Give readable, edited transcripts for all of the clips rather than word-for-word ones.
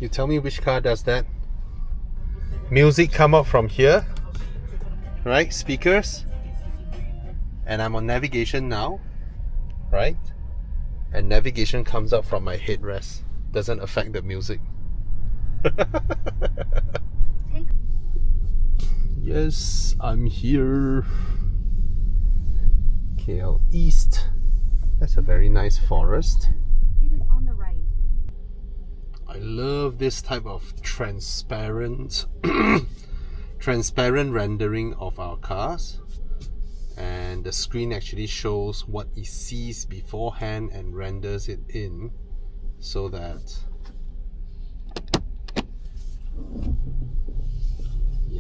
You tell me which car does that. Music come up from here, right? Speakers. And I'm on navigation now, right? And navigation comes up from my headrest. Doesn't affect the music. Yes, I'm here. KL East. That's a very nice forest. It is on the right. I love this type of transparent rendering of our cars. And the screen actually shows what it sees beforehand and renders it in, so that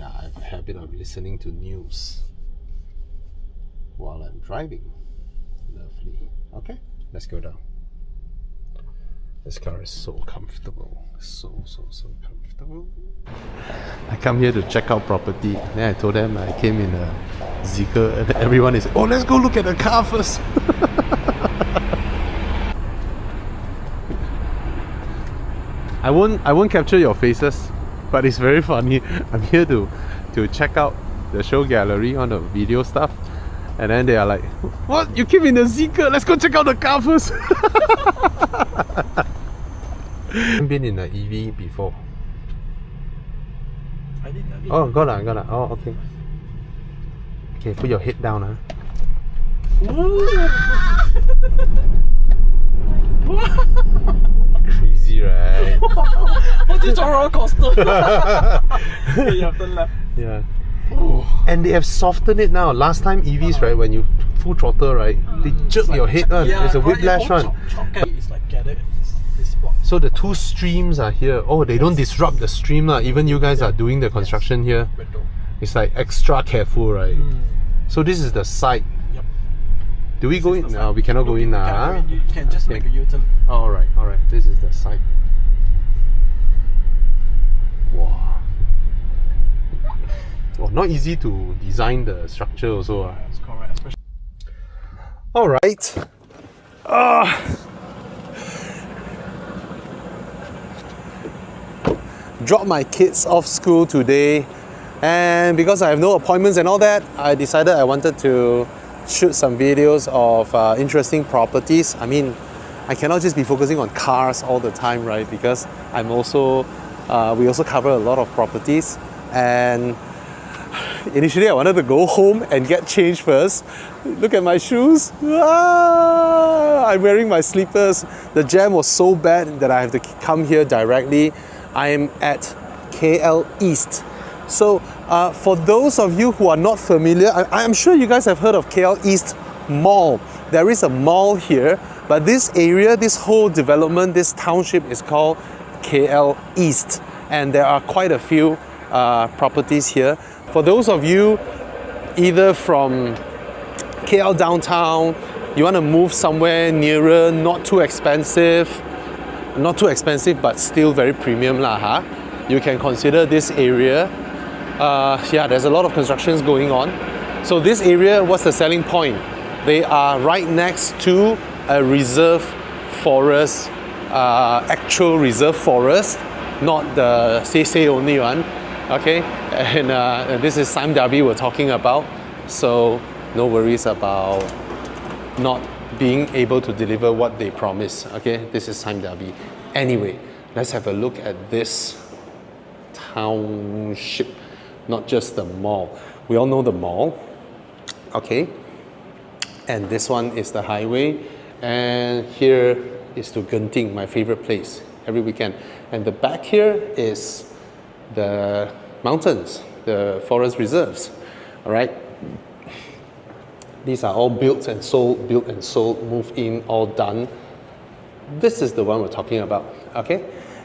I have a habit of listening to news while I'm driving. Lovely. Okay, let's go down. This car is so comfortable. So comfortable. I come here to check out property. Then I told them I came in a Zeekr, and everyone is, oh, let's go look at the car first. I won't capture your faces, but it's very funny. I'm here to check out the show gallery on the video stuff, and then they are like, what? You came in a Zeekr? Let's go check out the car first. I've been in an EV before. I did. Oh, got it. Oh, okay. Okay, put your head down, huh? Crazy, right? What is a roller coaster? You have to left. Yeah. And they have softened it now. Last time EVs, right, when you full throttle, right, they jerk your head one. There's a whiplash one. It's like get it. This block. So the two streams are here. Oh, they don't disrupt the stream lah. Even you guys are doing the construction here. It's like extra careful, right? So this is the side. Yep. Do we go in? No, we cannot go in now. You can just make a U-turn. Alright. This is the side. Wow. Well, not easy to design the structure also. That's correct. Especially Alright. Dropped my kids off school today, and because I have no appointments and all that, I decided I wanted to shoot some videos of interesting properties. I mean, I cannot just be focusing on cars all the time, right? Because I'm also we also cover a lot of properties, and initially I wanted to go home and get changed first. Look at my shoes. I'm wearing my slippers. The jam was so bad that I have to come here directly. I am at KL East. So for those of you who are not familiar, I'm sure you guys have heard of KL East Mall. There is a mall here, but this area, this whole development, this township is called KL East, and there are quite a few properties here. For those of you either from KL downtown, you want to move somewhere nearer, not too expensive but still very premium lah, huh? You can consider this area. There's a lot of constructions going on. So this area, what's the selling point? They are right next to a reserve forest, actual reserve forest, not the say only one. Okay, and this is Sime Darby we're talking about. So no worries about not being able to deliver what they promise. Okay, this is Sime Darby. Anyway, let's have a look at this township, not just the mall. We all know the mall, okay? And this one is the highway, and here is to Genting, my favorite place, every weekend. And the back here is the mountains, the forest reserves, all right? These are all built and sold, moved in, all done. This is the one we're talking about, okay?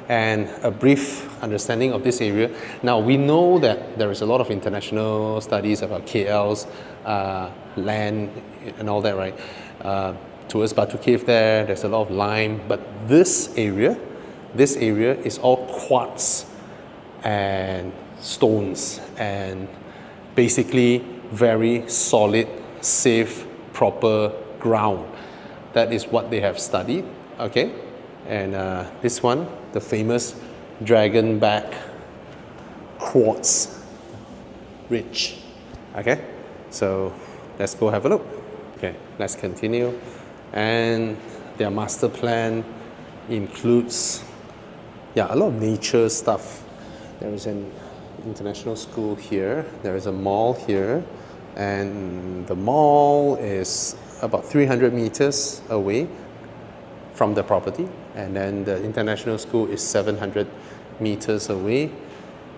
And a brief understanding of this area. Now, we know that there is a lot of international studies about KL's land and all that, right? Towards Batu Cave there's a lot of lime, but this area is all quartz and stones and basically very solid, safe, proper ground. That is what they have studied, okay? And this one, the famous dragon back quartz ridge. Okay, so let's go have a look. Okay, let's continue. And their master plan includes, yeah, a lot of nature stuff. There is an international school here, there is a mall here, and the mall is about 300 meters away from the property, and then the international school is 700 meters away,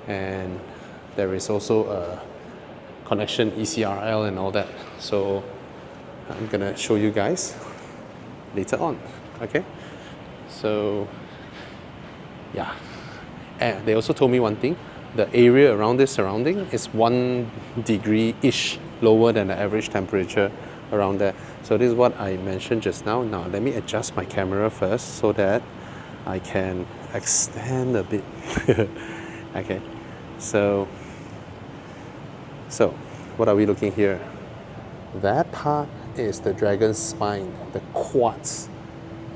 and there is also a connection ECRL and all that. So I'm gonna show you guys later on. Okay, so yeah, and they also told me one thing: the area around this surrounding is 1 degree-ish lower than the average temperature around there. So this is what I mentioned just now. Now let me adjust my camera first so that I can extend a bit. Okay, so what are we looking here? That part is the dragon's spine, the quartz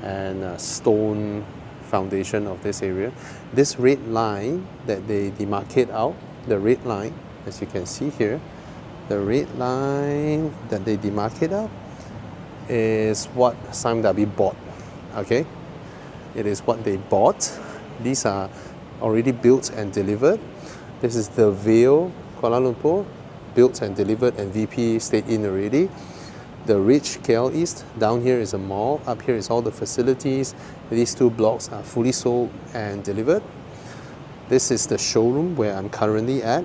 and stone foundation of this area. This red line that they demarcate out, the red line, as you can see here, the red line that they demarcate out is what Sime Darby bought. Okay, it is what they bought. These are already built and delivered. This is the Vale, Kuala Lumpur, built and delivered, and VP stayed in already. The Ridge, KL East, down here is a mall, up here is all the facilities. These 2 blocks are fully sold and delivered. This is the showroom where I'm currently at.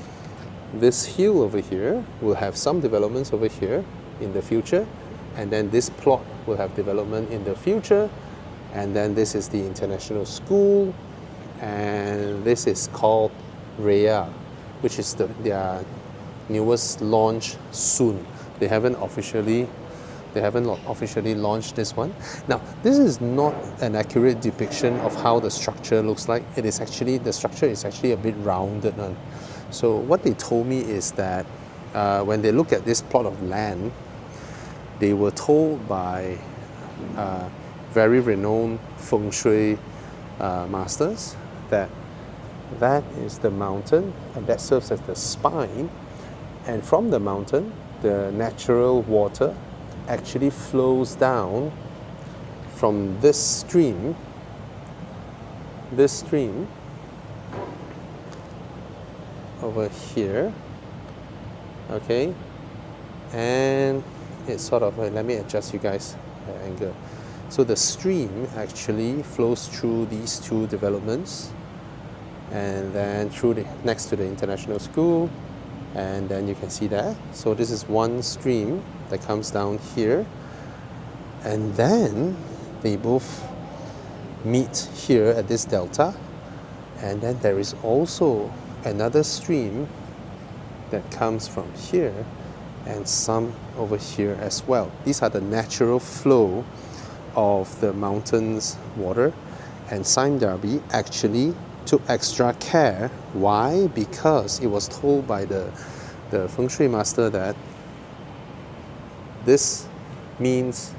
This hill over here will have some developments over here in the future, and then this plot will have development in the future, and then this is the international school, and this is called Reya, which is their newest launch soon. They haven't officially launched this one. Now, this is not an accurate depiction of how the structure looks like. It is actually, the structure is actually a bit rounded. So what they told me is that when they look at this plot of land, they were told by very renowned feng shui masters that that is the mountain, and that serves as the spine, and from the mountain the natural water actually flows down from this stream over here. Okay, and it's sort of let me adjust you guys angle. So the stream actually flows through these 2 developments, and then through next to the international school, and then you can see that. So this is one stream that comes down here, and then they both meet here at this delta, and then there is also another stream that comes from here and some over here as well. These are the natural flow of the mountain's water, and Sime Darby actually took extra care. Why? Because it was told by the feng shui master that this means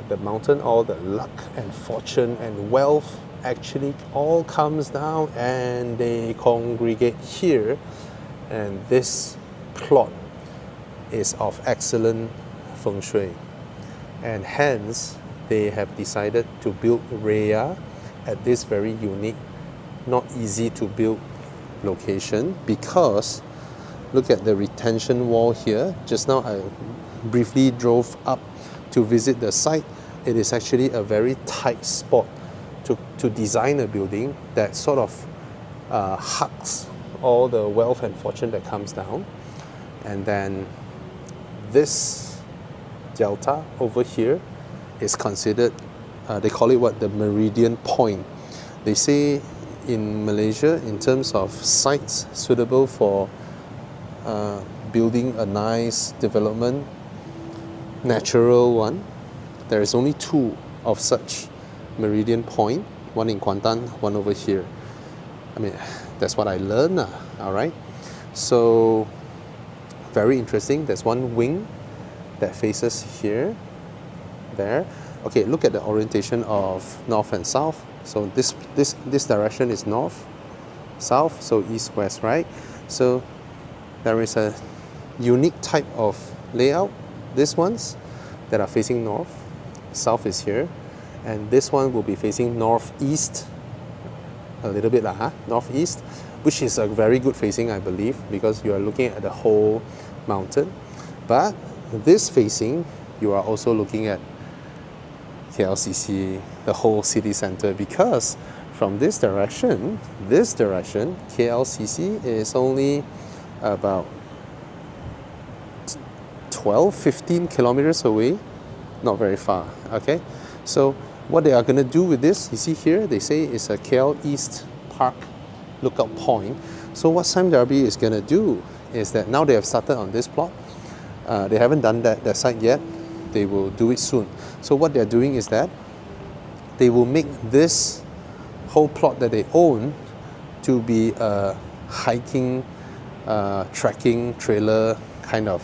the mountain, all the luck and fortune and wealth actually all comes down and they congregate here, and this plot is of excellent feng shui, and hence they have decided to build Reya at this very unique, not easy to build location. Because look at the retention wall here. Just now I briefly drove up to visit the site. It is actually a very tight spot to design a building that sort of hugs all the wealth and fortune that comes down. And then this delta over here is considered, they call it what, the meridian point. They say in Malaysia, in terms of sites suitable for building a nice development, natural one, there is only 2 of such meridian point, one in Kuantan, one over here. I mean, that's what I learned, all right? So, very interesting. There's one wing that faces here, there. Okay, look at the orientation of north and south. So this direction is north, south, so east, west, right? So there is a unique type of layout. These ones that are facing north, south is here, and this one will be facing northeast, a little bit northeast, which is a very good facing, I believe, because you are looking at the whole mountain. But this facing, you are also looking at KLCC, the whole city center, because from this direction, KLCC is only about 12-15 kilometers away, not very far, okay? So what they are going to do with this, you see here, they say it's a KL East Park lookout point. So what Sime Darby is going to do is that now they have started on this plot. They haven't done that site yet. They will do it soon. So what they're doing is that they will make this whole plot that they own to be a hiking, trekking, trailer kind of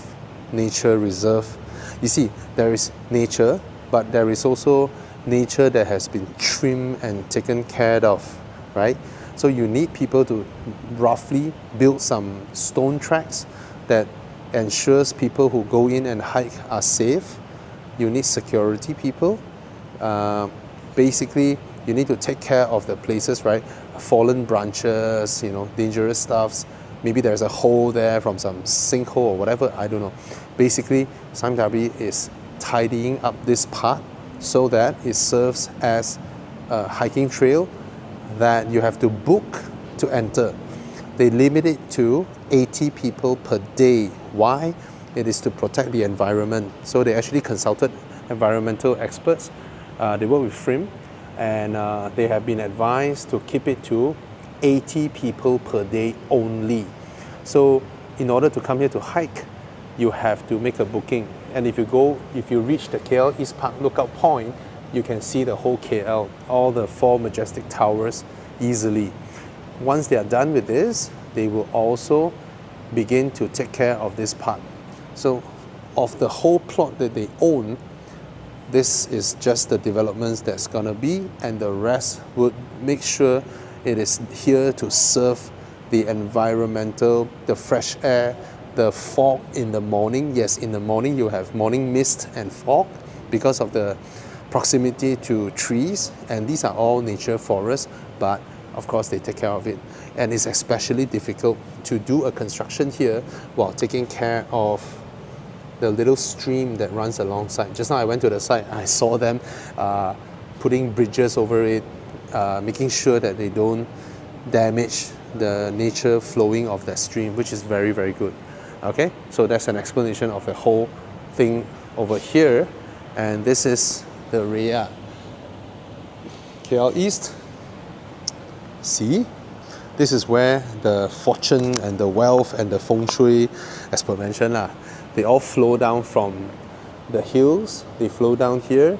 nature reserve. You see, there is nature, but there is also nature that has been trimmed and taken care of, right? So you need people to roughly build some stone tracks that ensures people who go in and hike are safe. You need security people. Basically, you need to take care of the places, right? Fallen branches, dangerous stuffs. Maybe there's a hole there from some sinkhole or whatever, I don't know. Basically, Sime Darby is tidying up this part so that it serves as a hiking trail that you have to book to enter. They limit it to 80 people per day. Why? It is to protect the environment. So they actually consulted environmental experts. They work with FRIM, and they have been advised to keep it to 80 people per day only. So in order to come here to hike, you have to make a booking. And if you reach the KL East Park lookout point, you can see the whole KL, all the 4 majestic towers easily. Once they are done with this, they will also begin to take care of this part. So of the whole plot that they own, this is just the developments that's gonna be, and the rest would make sure it is here to serve the environmental, the fresh air, the fog in the morning. Yes, in the morning you have morning mist and fog because of the proximity to trees, and these are all nature forests, but of course they take care of it. And it's especially difficult to do a construction here while taking care of the little stream that runs alongside. Just now I went to the site, I saw them putting bridges over it, making sure that they don't damage the nature flowing of that stream, which is very, very good. Okay, so that's an explanation of the whole thing over here. And this is the Reya. KL East. See? This is where the fortune and the wealth and the feng shui, as per mentioned, they all flow down from the hills. They flow down here,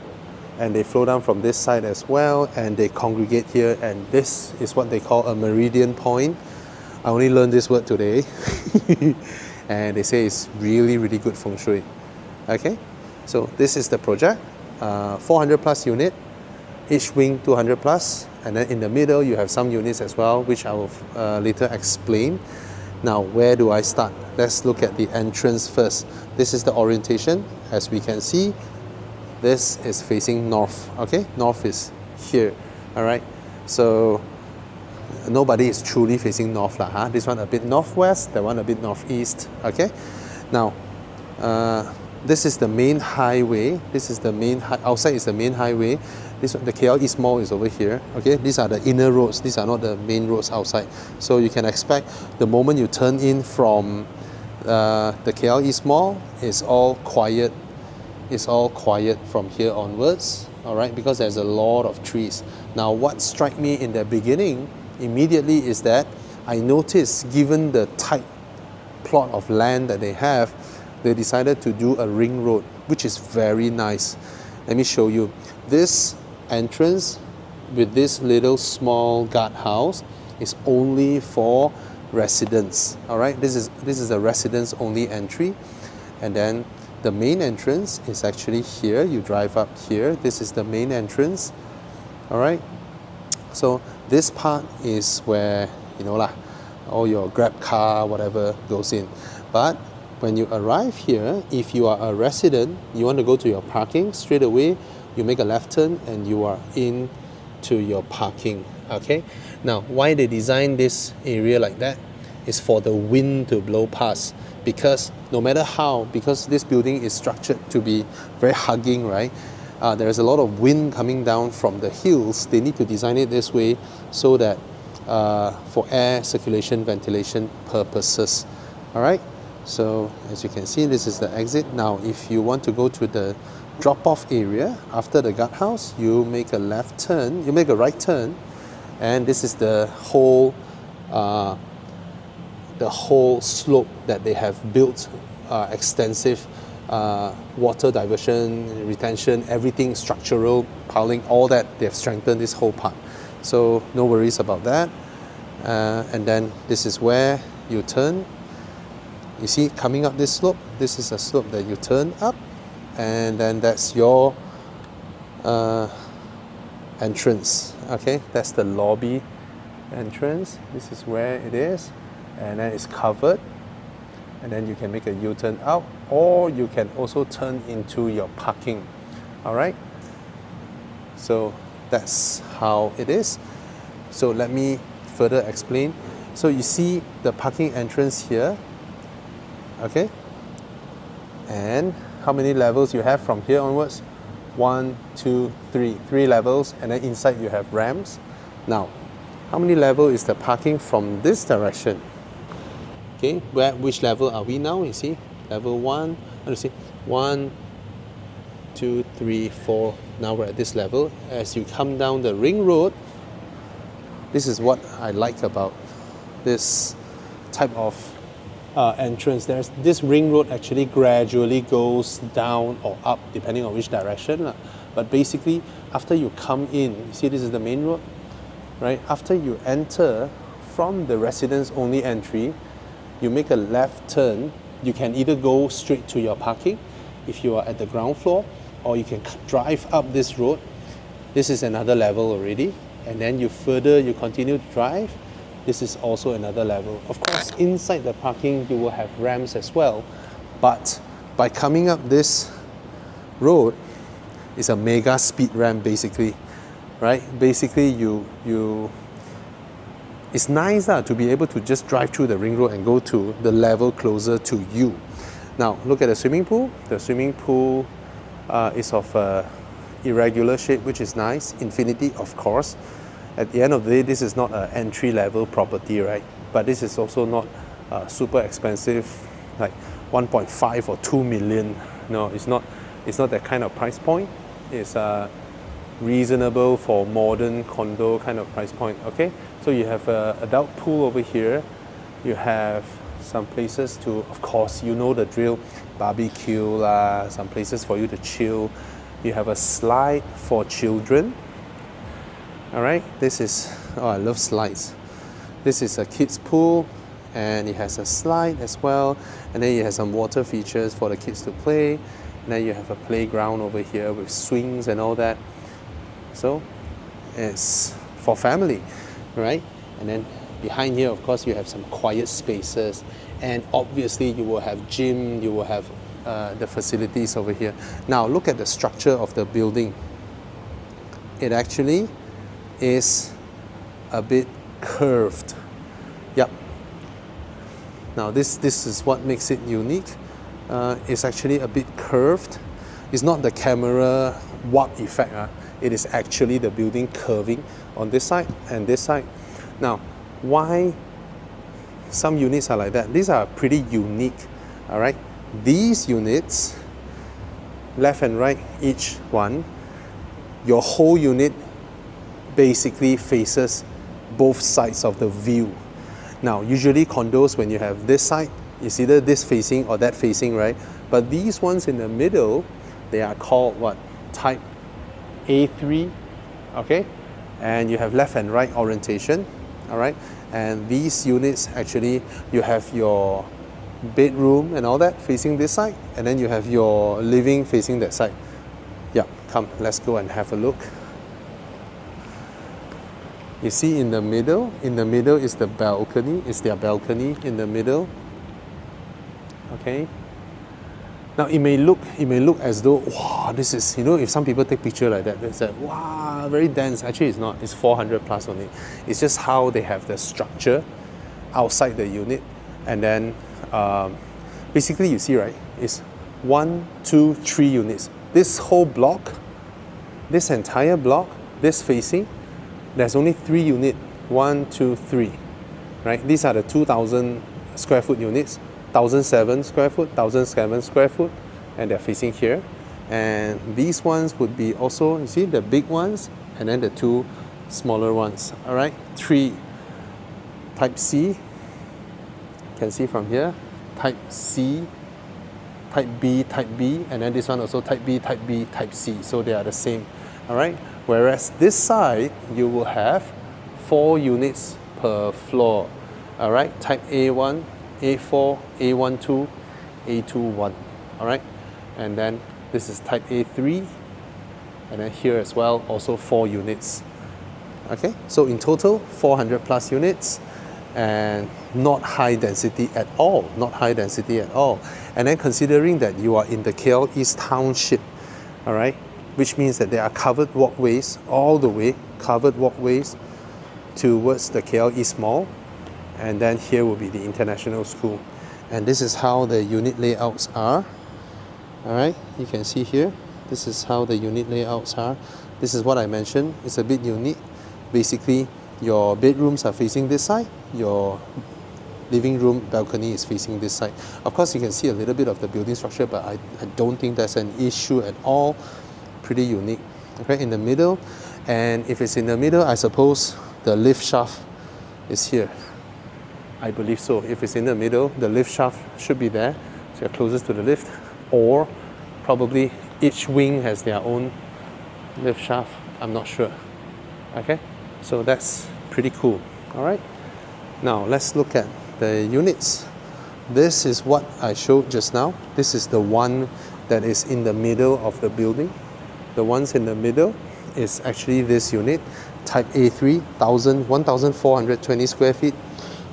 and they flow down from this side as well, and they congregate here, and this is what they call a meridian point. I only learned this word today. And they say it's really, really good feng shui. Okay, so this is the project. 400 plus unit, each wing 200 plus, and then in the middle you have some units as well, which I will later explain. Now, where do I start? Let's look at the entrance first. This is the orientation. As we can see, this is facing north. Okay, north is here. All right, so nobody is truly facing north lah. This one a bit northwest, that one a bit northeast. Okay, now this is the main highway. This is the main outside is the main highway. The KL East Mall is over here. Okay, these are the inner roads. These are not the main roads outside. So you can expect the moment you turn in from the KL East Mall, it's all quiet. It's all quiet from here onwards. All right, because there's a lot of trees. Now, what struck me in the beginning immediately is that I noticed, given the tight plot of land that they have, they decided to do a ring road, which is very nice. Let me show you. This entrance with this little small guardhouse is only for residents. All right, this is a residents only entry, and then the main entrance is actually here. You drive up here. This is the main entrance. All right, So this part is where, you know lah, all your Grab car, whatever goes in. But when you arrive here, if you are a resident, you want to go to your parking, straight away you make a left turn and you are in to your parking. Okay, now why they designed this area like that is for the wind to blow past, because no matter how, because this building is structured to be very hugging, right? There's a lot of wind coming down from the hills. They need to design it this way so that for air circulation, ventilation purposes. All right, so as you can see, this is the exit. Now if you want to go to the drop-off area after the guardhouse, you make a left turn, you make a right turn, and this is the whole slope that they have built, extensive water diversion, retention, everything structural, piling, all that. They have strengthened this whole part, so no worries about that. And then this is where you turn. You see, coming up this slope, this is a slope that you turn up, and then that's your entrance. Okay, that's the lobby entrance. This is where it is, and then it's covered, and then you can make a U-turn out, or you can also turn into your parking. All right, so that's how it is. So let me further explain. So you see the parking entrance here, okay, and how many levels you have from here onwards? 1, 2, 3, 3 levels, and then inside you have ramps. Now, how many level is the parking from this direction? Okay, which level are we now? You see, level 1. You see, 1, 2, 3, 4. Now we're at this level. As you come down the ring road, this is what I like about this type of entrance. There's this ring road actually gradually goes down or up depending on which direction. But basically, after you come in, you see this is the main road, right? After you enter from the residence only entry, you make a left turn. You can either go straight to your parking if you are at the ground floor, or you can drive up this road. This is another level already, and then you continue to drive. This is also another level. Of course, inside the parking, you will have ramps as well. But by coming up this road, it's a mega speed ramp basically, right? Basically, it's nice to be able to just drive through the ring road and go to the level closer to you. Now, look at the swimming pool. The swimming pool is of a irregular shape, which is nice. Infinity, of course. At the end of the day, this is not an entry-level property, right? But this is also not super expensive, like 1.5 or 2 million. No, it's not that kind of price point. It's reasonable for modern condo kind of price point. Okay, so you have an adult pool over here. You have some places to, of course, you know the drill, barbecue lah, some places for you to chill. You have a slide for children. All right, this is, oh, I love slides. This is a kids pool, and it has a slide as well, and then it has some water features for the kids to play, and then you have a playground over here with swings and all that. So it's for family, right? And then behind here, of course, you have some quiet spaces, and obviously you will have gym, you will have the facilities over here. Now look at the structure of the building. It actually is a bit curved. Yep. Now this is what makes it unique. It's actually a bit curved. It's not the camera warp effect. It is actually the building curving on this side and this side. Now, why some units are like that? These are pretty unique. All right. These units, left and right, each one, your whole unit basically faces both sides of the view. Now, usually condos, when you have this side, it's either this facing or that facing, right? But these ones in the middle, they are called what? Type A3, okay? And you have left and right orientation, all right? And these units, actually, you have your bedroom and all that facing this side, and then you have your living facing that side. Yeah, come, let's go and have a look. You see in the middle is the balcony, is their balcony in the middle. Okay. Now it may look as though, wow, this is, if some people take picture like that, they say, wow, very dense. Actually it's not, it's 400 plus only. It's just how they have the structure outside the unit. And then basically you see, right, it's 1, 2, 3 units. This whole block, this entire block, this facing, there's only 3 units. 1, 2, 3. Right? These are the 2,000 square foot units, 1,007 square foot, 1,007 square foot, and they're facing here. And these ones would be also, you see, the big ones, and then the 2 smaller ones. All right, 3 type C. You can see from here, type C, type B, and then this one also type B, type C. So they are the same. All right. Whereas this side, you will have 4 units per floor. All right, type A1, A4, A12, A21. All right, and then this is type A3, and then here as well, also 4 units. Okay, so in total, 400 plus units, and not high density at all. Not high density at all. And then considering that you are in the KL East Township, all right, which means that there are covered walkways all the way, covered walkways towards the KL East Mall, and then here will be the international school. And this is how the unit layouts are. All right, you can see here, this is how the unit layouts are. This is what I mentioned, it's a bit unique. Basically, your bedrooms are facing this side, your living room balcony is facing this side. Of course, you can see a little bit of the building structure, but I don't think that's an issue at all. Pretty unique. Okay, in the middle, and if it's in the middle, I suppose the lift shaft is here. I believe so. If it's in the middle, the lift shaft should be there, so you're closest to the lift, or probably each wing has their own lift shaft. I'm not sure. Okay, so that's pretty cool. All right, now let's look at the units. This is what I showed just now. This is the one that is in the middle of the building. The ones in the middle is actually this unit, type A3, 1,420 square feet,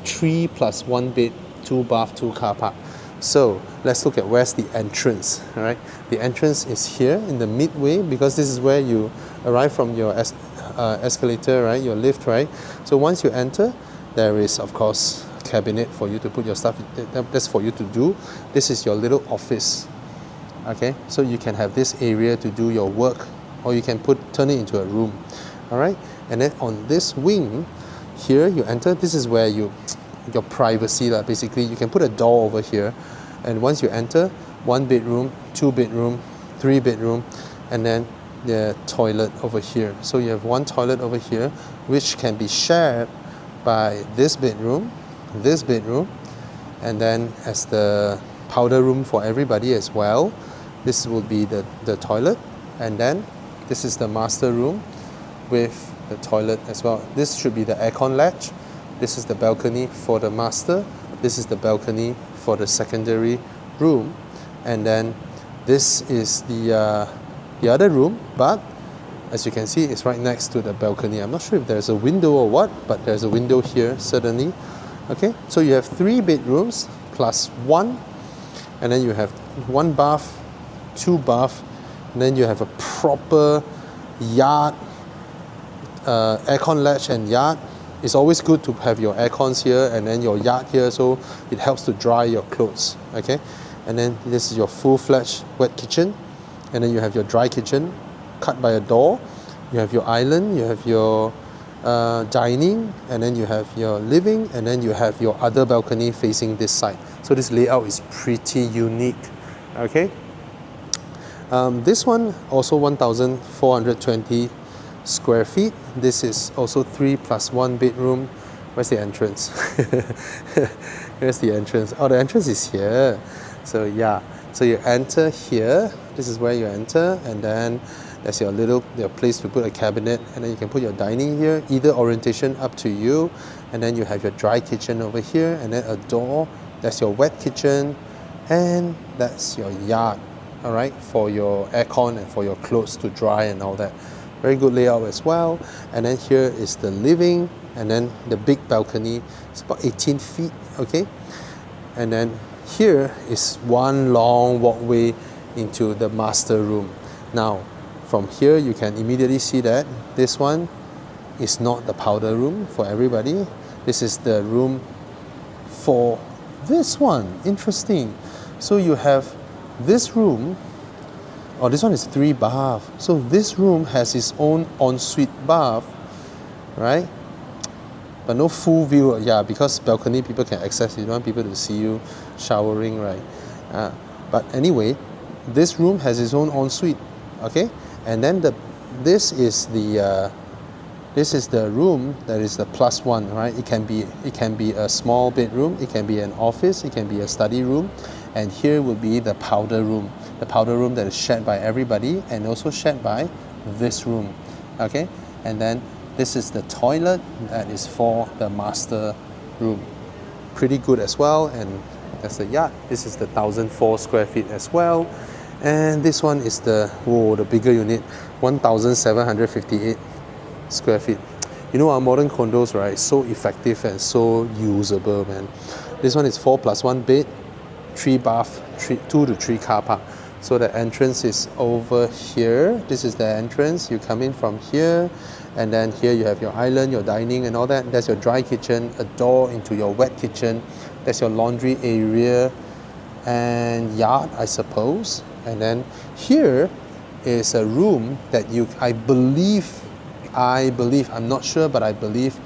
3 plus 1 bed, 2 bath, 2 car park. So let's look at where's the entrance. All right, the entrance is here in the midway, because this is where you arrive from your escalator, right? Your lift, right? So once you enter, there is of course a cabinet for you to put your stuff. That's for you to do. This is your little office. Okay, so you can have this area to do your work, or you can turn it into a room. All right, and then on this wing here, you enter. This is where your privacy, basically. You can put a door over here, and once you enter, 1 bedroom, 2 bedroom, 3 bedroom, and then the toilet over here. So you have 1 toilet over here, which can be shared by this bedroom, and then as the powder room for everybody as well. This will be the toilet, and then this is the master room with the toilet as well. This should be the aircon latch. This is the balcony for the master. This is the balcony for the secondary room, and then this is the other room, but as you can see, it's right next to the balcony. I'm not sure if there's a window or what, but there's a window here certainly. Okay, so you have 3 bedrooms plus 1, and then you have 1 bath, 2 bath, and then you have a proper yard, aircon latch and yard. It's always good to have your aircons here and then your yard here, so it helps to dry your clothes. Okay, and then this is your full-fledged wet kitchen, and then you have your dry kitchen cut by a door. You have your island, you have your dining, and then you have your living, and then you have your other balcony facing this side. So this layout is pretty unique. Okay, this one also 1,420 square feet. This is also 3 plus 1 bedroom. Where's the entrance? Here's the entrance. Oh, the entrance is here. So yeah, so you enter here. This is where you enter, and then there's your place to put a cabinet, and then you can put your dining here, either orientation up to you. And then you have your dry kitchen over here, and then a door. That's your wet kitchen, and that's your yard. All right, for your aircon and for your clothes to dry and all that. very good layout as well. And then here is the living, and then the big balcony. It's about 18 feet, okay? And then here is one long walkway into the master room. Now, from here you can immediately see that this one is not the powder room for everybody. This is the room for this one. Interesting. So you have this room. Oh, this one is 3 bath. So this room has its own ensuite bath, right? But no full view. Yeah, because balcony people can access. You don't want people to see you showering, right? But anyway, this room has its own ensuite. Okay, and then this is the room that is the +1, right? It can be a small bedroom, it can be an office, it can be a study room, and here will be the powder room. The powder room that is shared by everybody and also shared by this room. Okay, and then this is the toilet that is for the master room. Pretty good as well, and that's the yacht. This is the 1,004 square feet as well. And this one is the bigger unit, 1,758 square feet. You know, our modern condos, right, so effective and so usable, man. This one is 4+1 bed, 3 bath, 2 to 3 car park. So the entrance is over here. This is the entrance. You come in from here, and then here you have your island, your dining and all that. There's your dry kitchen, a door into your wet kitchen. There's your laundry area and yard, I suppose. And then here is a room that I believe, I'm not sure, but I believe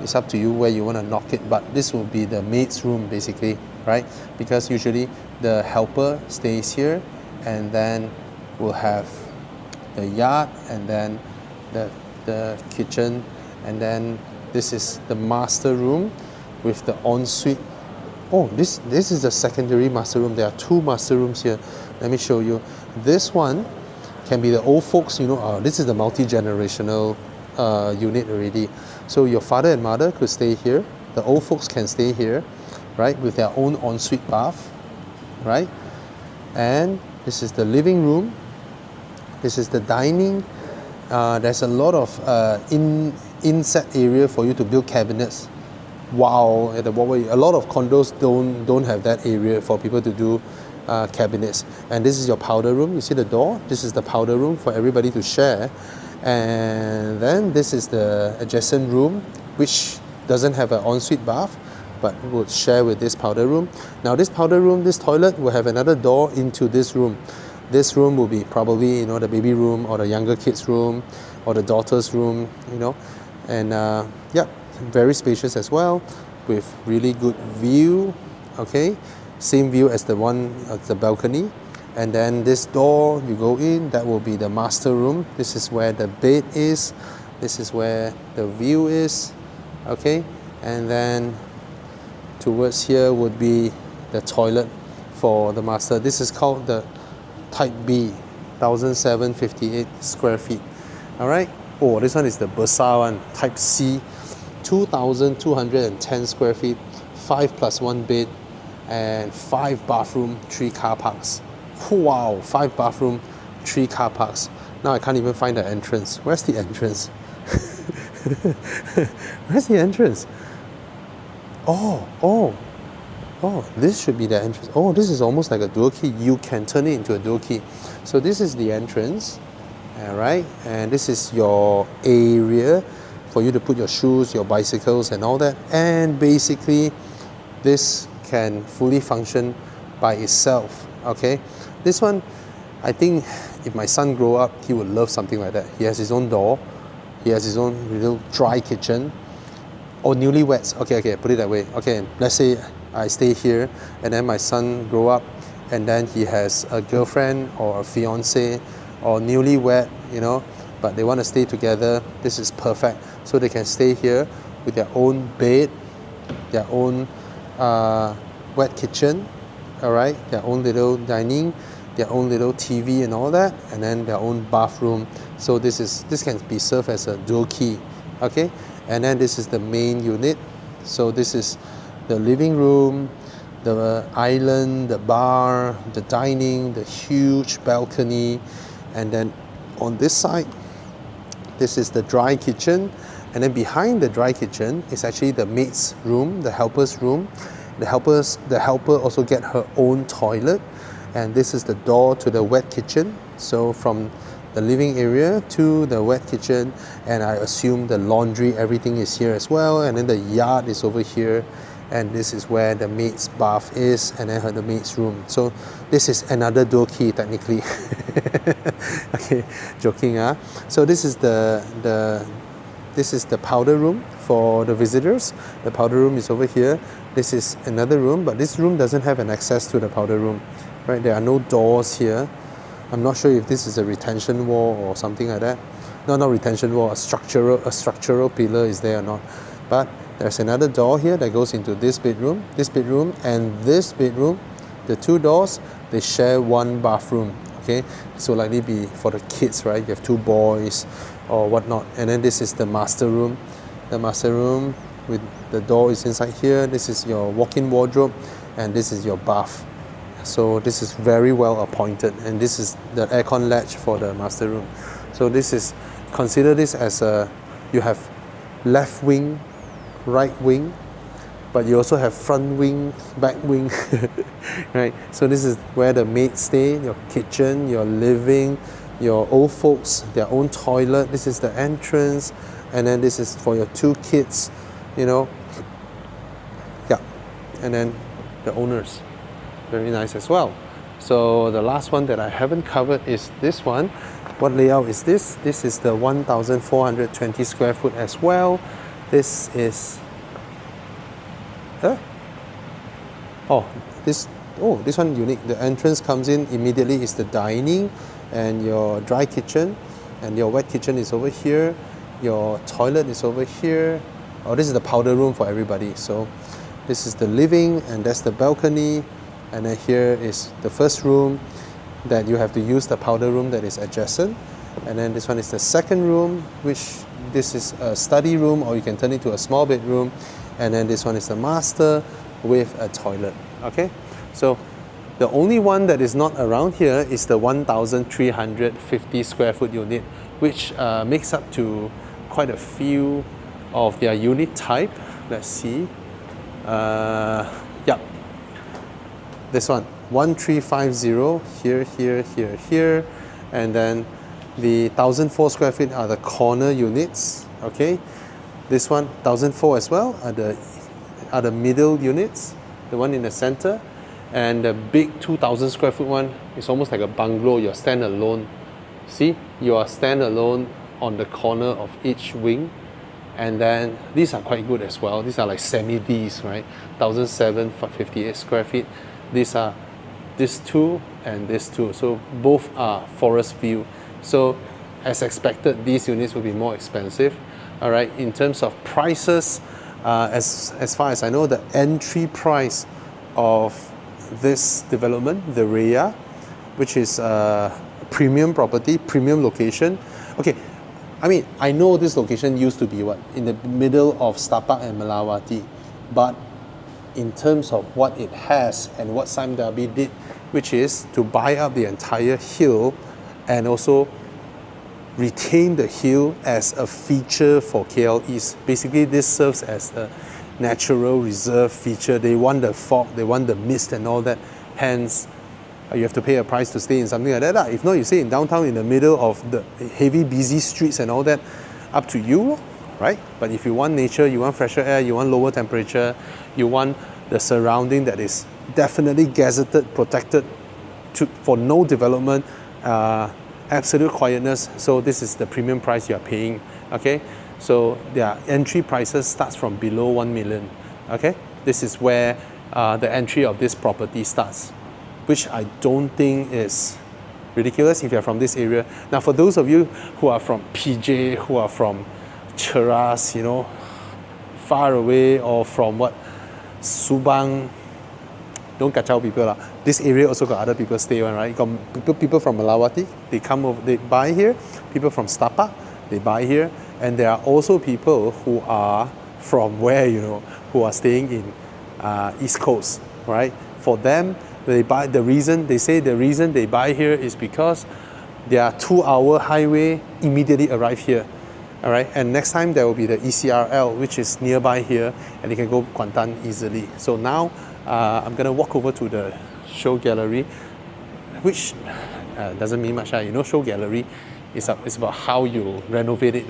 it's up to you where you want to knock it. But this will be the maid's room basically, right? Because usually the helper stays here, and then we'll have the yard, and then the kitchen, and then this is the master room with the ensuite. Oh, this is the secondary master room. There are 2 master rooms here. Let me show you. This one can be the old folks, you know, this is the multi-generational unit already. So your father and mother could stay here. The old folks can stay here, right, with their own ensuite bath, right? And this is the living room. This is the dining. There's a lot of inset area for you to build cabinets. Wow, at the walkway, a lot of condos don't have that area for people to do cabinets. And this is your powder room. You see the door? This is the powder room for everybody to share. And then this is the adjacent room, which doesn't have an ensuite bath, but would share with this powder room. Now this powder room, this toilet will have another door into this room. This room will be probably, you know, the baby room or the younger kids room or the daughter's room, you know. And yeah, very spacious as well, with really good view. Okay, same view as the one at the balcony. And then this door, you go in, that will be the master room. This is where the bed is. This is where the view is. Okay, and then towards here would be the toilet for the master. This is called the Type B, 1,758 square feet. All right. Oh, this one is the Besar one, Type C, 2,210 square feet, 5+1 bed, and 5 bathroom, 3 car parks. Wow, 5 bathroom, 3 car parks. Now I can't even find the entrance. Where's the entrance? Where's the entrance? Oh, this should be the entrance. Oh, this is almost like a dual key. You can turn it into a dual key. So this is the entrance, all right? And this is your area for you to put your shoes, your bicycles and all that. And basically, this can fully function by itself, okay? This one, I think if my son grow up, he would love something like that. He has his own door. He has his own little dry kitchen. Or newlyweds, okay, put it that way. Okay, let's say I stay here and then my son grow up and then he has a girlfriend or a fiance or newlywed, you know, but they want to stay together. This is perfect. So they can stay here with their own bed, their own wet kitchen, all right, their own little dining, their own little TV and all that, and then their own bathroom. So this can be served as a dual key, okay? And then this is the main unit. So this is the living room, the island, the bar, the dining, the huge balcony, and then on this side This is the dry kitchen, and then behind the dry kitchen is actually the maid's room, the helper's room. The helper also get her own toilet, and this is the door to the wet kitchen. So from the living area to the wet kitchen, and I assume the laundry, everything is here as well, and then the yard is over here, and this is where the maid's bath is, and then the maid's room. So this is another door key technically. Okay, joking, huh? So this is the powder room for the visitors. The powder room is over here. This is another room, but this room doesn't have an access to the powder room, right? There are no doors here. I'm not sure if this is a retention wall or something like that. No, not retention wall, a structural pillar is there or not. But there's another door here that goes into this bedroom, and this bedroom. The two doors, they share one bathroom, okay? So likely be for the kids, right? You have two boys or whatnot. And then this is the master room. The master room with the door is inside here. This is your walk-in wardrobe, and this is your bath. So this is very well appointed, and this is the aircon latch for the master room. So this is, consider this as you have left wing, right wing, but you also have front wing, back wing, right? So this is where the maids stay, your kitchen, your living, your old folks, their own toilet. This is the entrance, and then this is for your two kids, you know. Yeah, and then the owners, very nice as well. So the last one that I haven't covered is this one. What layout is this? This is the 1,420 square foot as well. This is this one unique. The entrance comes in immediately is the dining and your dry kitchen, and your wet kitchen is over here. Your toilet is over here. Oh, this is the powder room for everybody. So this is the living, and that's the balcony, and then here is the first room that you have to use the powder room that is adjacent, and then this one is the second room, which this is a study room, or you can turn it to a small bedroom, and then this one is the master with a toilet. Okay, so the only one that is not around here is the 1,350 square foot unit, which makes up to quite a few of their unit type. Let's see. Yeah, this one 1,350 here, and then the 1,004 square feet are the corner units. Okay, this one 1,004 as well are the middle units, the one in the center, and the big 2,000 square foot one is almost like a bungalow. You're standalone. See, you are standalone on the corner of each wing, and then these are quite good as well. These are like semi-Ds, right? 1,758 square feet. These are this two and this two, so both are forest view. So as expected, these units will be more expensive. All right, in terms of prices, as far as I know, the entry price of this development, the Reya, which is a premium property, premium location. Okay, I mean, I know this location used to be in the middle of Setapak and Melawati, but in terms of what it has and what Sime Darby did, which is to buy up the entire hill and also retain the hill as a feature for KL East. Basically, this serves as a natural reserve feature. They want the fog, they want the mist and all that. Hence, you have to pay a price to stay in something like that. If not, you stay in downtown in the middle of the heavy, busy streets and all that, up to you, right? But if you want nature, you want fresher air, you want lower temperature, you want the surrounding that is definitely gazetted, protected for no development, absolute quietness. So this is the premium price you are paying. Okay, so their entry prices starts from below 1 million. Okay, this is where the entry of this property starts, which I don't think is ridiculous if you're from this area. Now, for those of you who are from PJ, who are from Cheras, you know, far away, or from Subang, don't kacau people lah. This area also got other people stay on, right? Got people from Melawati, they come over, they buy here. People from Setapak, they buy here. And there are also people who are from where, you know, who are staying in East Coast, right? For them, they buy. The reason they buy here is because their 2-hour highway immediately arrive here. All right, and next time there will be the ECRL, which is nearby here, and you can go Kuantan easily. So now I'm gonna walk over to the show gallery, which doesn't mean much. You know, show gallery is about how you renovate it,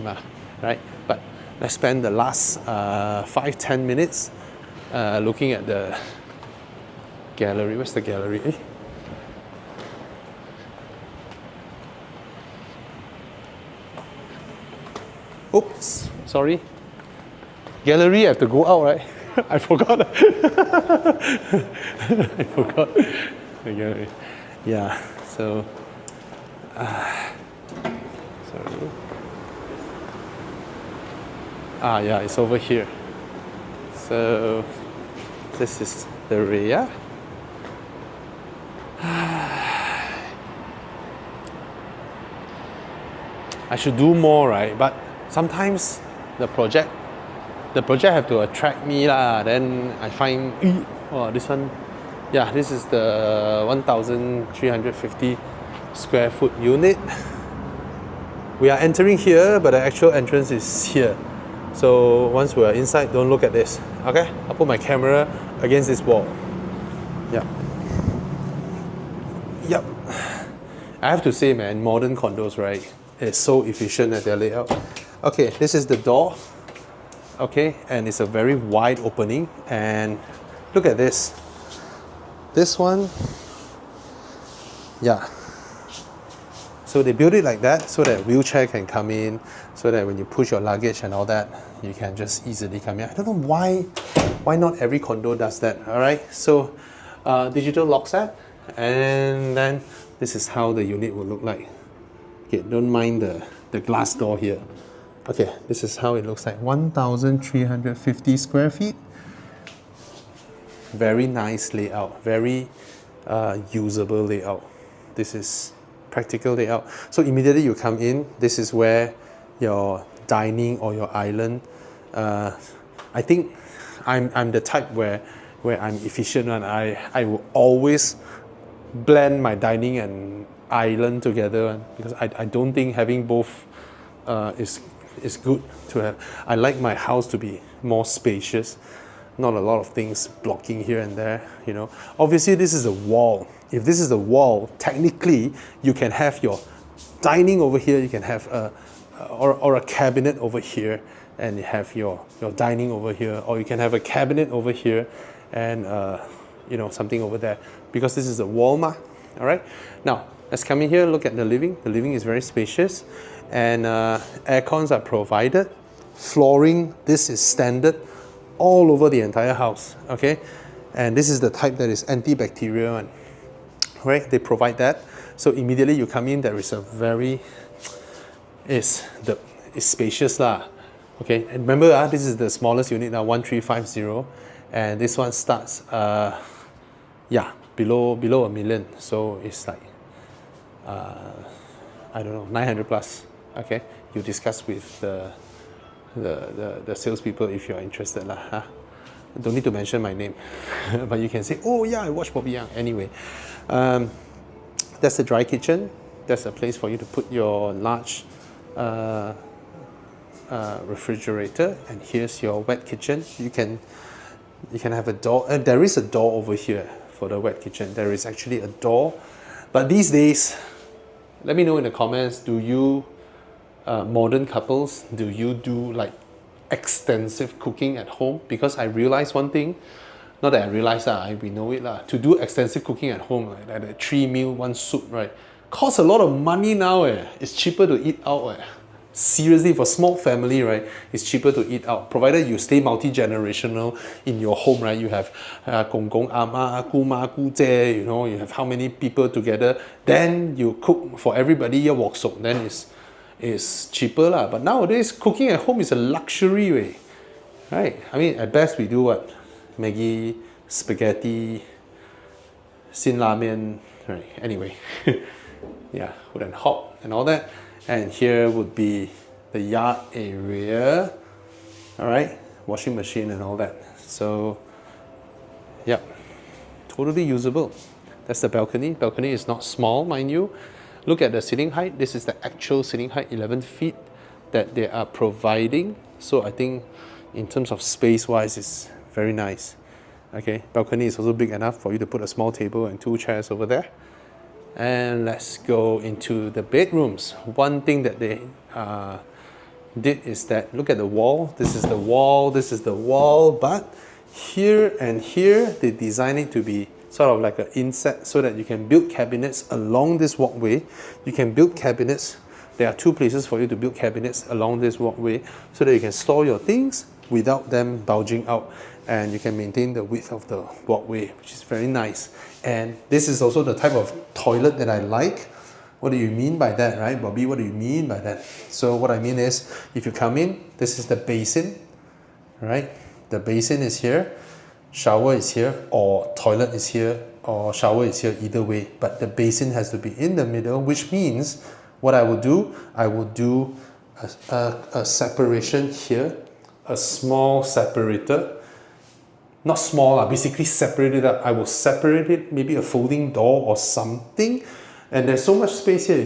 right? But let's spend the last 5-10 minutes looking at the gallery. Where's the gallery? Oops, sorry. Gallery, I have to go out, right? I forgot. I forgot the gallery. Yeah, so. Sorry. Yeah, it's over here. So, this is the Reya. I should do more, right? But sometimes the project have to attract me lah. Then I find, oh, this one, yeah, this is the 1,350 square foot unit. We are entering here, but the actual entrance is here. So once we are inside, don't look at this. Okay, I'll put my camera against this wall. Yep. Yep. I have to say, man, modern condos, right? It's so efficient at their layout. Okay, this is the door. Okay, and it's a very wide opening. And look at this. This one, yeah. So they build it like that so that wheelchair can come in, so that when you push your luggage and all that, you can just easily come in. I don't know why not every condo does that. All right. So digital lock set, and then this is how the unit will look like. Okay, don't mind the glass door here. Okay, this is how it looks like. 1,350 square feet. Very nice layout. Very usable layout. This is practical layout. So immediately you come in, this is where your dining or your island. I think I'm the type where I'm efficient, and I will always blend my dining and island together, because I don't think having both is good to have. I like my house to be more spacious, not a lot of things blocking here and there, you know. Obviously this is a wall. If this is a wall, technically you can have your dining over here, you can have or a cabinet over here, and you have your dining over here, or you can have a cabinet over here and you know, something over there, because this is a wall ma. All right, now let's come in here, look at the living. The living is very spacious, and air cons are provided. Flooring, this is standard all over the entire house. Okay, and this is the type that is antibacterial one. Right, they provide that. So immediately you come in, there is a very it's spacious lah. Okay, and remember this is the smallest unit now, 1,350, and this one starts yeah, below $1 million. So it's like I don't know, 900 plus. Okay, you discuss with the salespeople if you're interested lah. Huh? Don't need to mention my name, but you can say, oh yeah, I watched Bobby Young. Anyway, that's the dry kitchen. That's a place for you to put your large refrigerator, and here's your wet kitchen. You can have a door. There is a door over here for the wet kitchen. There is actually a door, but these days, let me know in the comments. Do you modern couples, do you do like extensive cooking at home? Because I realized one thing, not that I realized we know it lah. To do extensive cooking at home, like a 3 meal, 1 soup, right, costs a lot of money now. It's cheaper to eat out. Seriously, for small family, right, it's cheaper to eat out, provided you stay multi-generational in your home, right? You have gong gong, ama, kuma, kuje, you know, you have how many people together, then you cook for everybody, your wok sok, then it's cheaper lah. But nowadays, cooking at home is a luxury way, right? I mean, at best we do what? Maggi, spaghetti, sin ramen, right? Anyway, yeah, wood and hob and all that. And here would be the yard area, all right, washing machine and all that. So, yeah, totally usable. That's the balcony. Balcony is not small, mind you. Look at the ceiling height. This is the actual ceiling height, 11 feet. that they are providing. So I think in terms of space wise, it's very nice. Okay, balcony is also big enough for you to put a small table and 2 chairs over there. And let's go into the bedrooms. One thing that they did is that, look at the wall. This is the wall, this is the wall, but here and here they designed it to be sort of like an inset so that you can build cabinets along this walkway. You can build cabinets. There are 2 places for you to build cabinets along this walkway so that you can store your things without them bulging out, and you can maintain the width of the walkway, which is very nice. And this is also the type of toilet that I like. What do you mean by that, right, Bobby? What do you mean by that? So what I mean is, if you come in, this is the basin, right? The basin is here, shower is here, or toilet is here, or shower is here, either way. But the basin has to be in the middle, which means what I will do a separation here, a small separator. Not small, basically separate it up. I will separate it, maybe a folding door or something. And there's so much space here,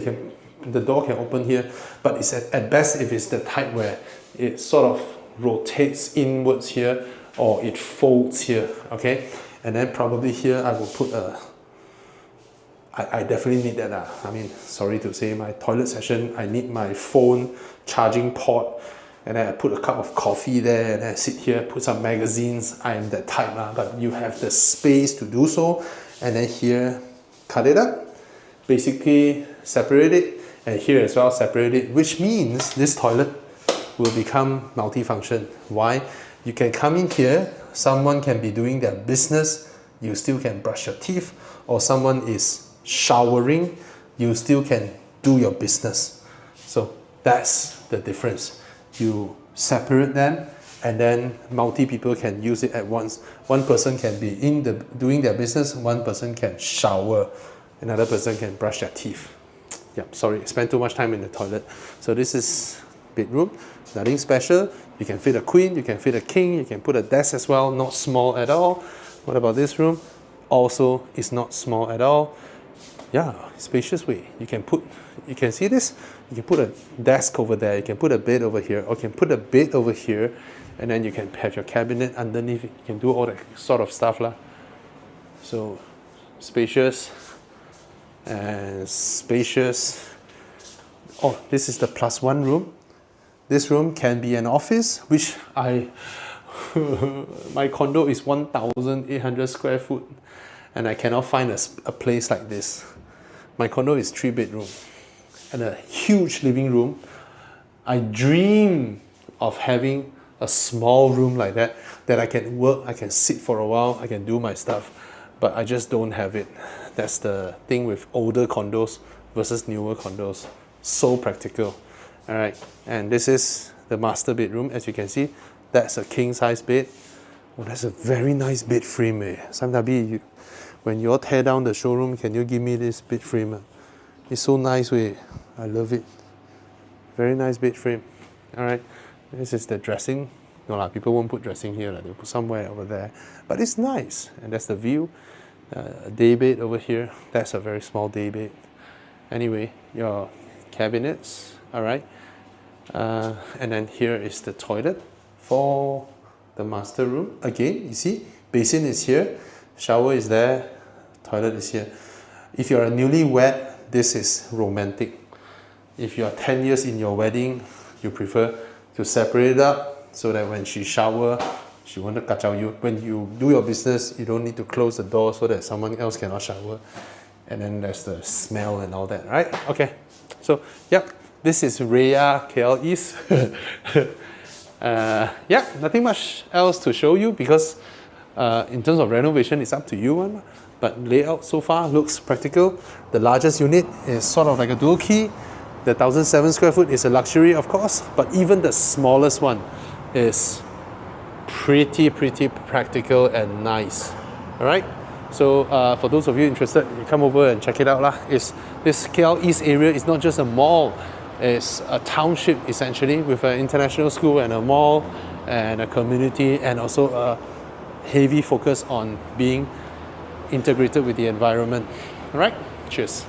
the door can open here, but it's at best if it's the type where it sort of rotates inwards here or it folds here, okay? And then probably here I will put a, I definitely need that. I mean, sorry to say, my toilet session, I need my phone charging port, and then I put a cup of coffee there, and then I sit here, put some magazines. I am that type, but you have the space to do so. And then here, cut it up, basically separate it, and here as well, separate it, which means this toilet will become multifunction. Why? You can come in here, someone can be doing their business, you still can brush your teeth, or someone is showering, you still can do your business. So that's the difference. You separate them, and then multi people can use it at once. One person can be doing their business, one person can shower, another person can brush their teeth. Yeah, sorry, spent too much time in the toilet. So this is bedroom, nothing special. You can fit a queen, you can fit a king, you can put a desk as well, not small at all. What about this room? Also, it's not small at all. Yeah, spacious way. You can see this? You can put a desk over there, you can put a bed over here, or you can put a bed over here, and then you can have your cabinet underneath. You can do all that sort of stuff. So, spacious and spacious. Oh, this is the +1 room. This room can be an office, which my condo is 1,800 square foot, and I cannot find a place like this. My condo is 3 bedroom and a huge living room. I dream of having a small room like that I can work, I can sit for a while, I can do my stuff, but I just don't have it. That's the thing with older condos versus newer condos. So practical. All right, and this is the master bedroom. As you can see, that's a king size bed. Oh, that's a very nice bed frame. Samtabi, when you all tear down the showroom, can you give me this bed frame? It's so nice. I love it. Very nice bed frame. All right, this is the dressing. No, people won't put dressing here. They'll put somewhere over there. But it's nice, and that's the view. Day bed over here. That's a very small day bed. Anyway, your cabinets. All right. And then here is the toilet for the master room. Again, you see, basin is here, shower is there, toilet is here. If you're a newlywed, this is romantic. If you're 10 years in your wedding, you prefer to separate it up so that when she shower, she won't kacau you. When you do your business, you don't need to close the door so that someone else cannot shower. And then there's the smell and all that, right? Okay, so yep. This is Reya, KL East. Yeah, nothing much else to show you because in terms of renovation, it's up to you. But layout so far looks practical. The largest unit is sort of like a dual key. The 1,007 square foot is a luxury, of course, but even the smallest one is pretty practical and nice. All right. So for those of you interested, you come over and check it out. This KL East area is not just a mall. It's a township essentially with an international school and a mall and a community, and also a heavy focus on being integrated with the environment. All right, cheers.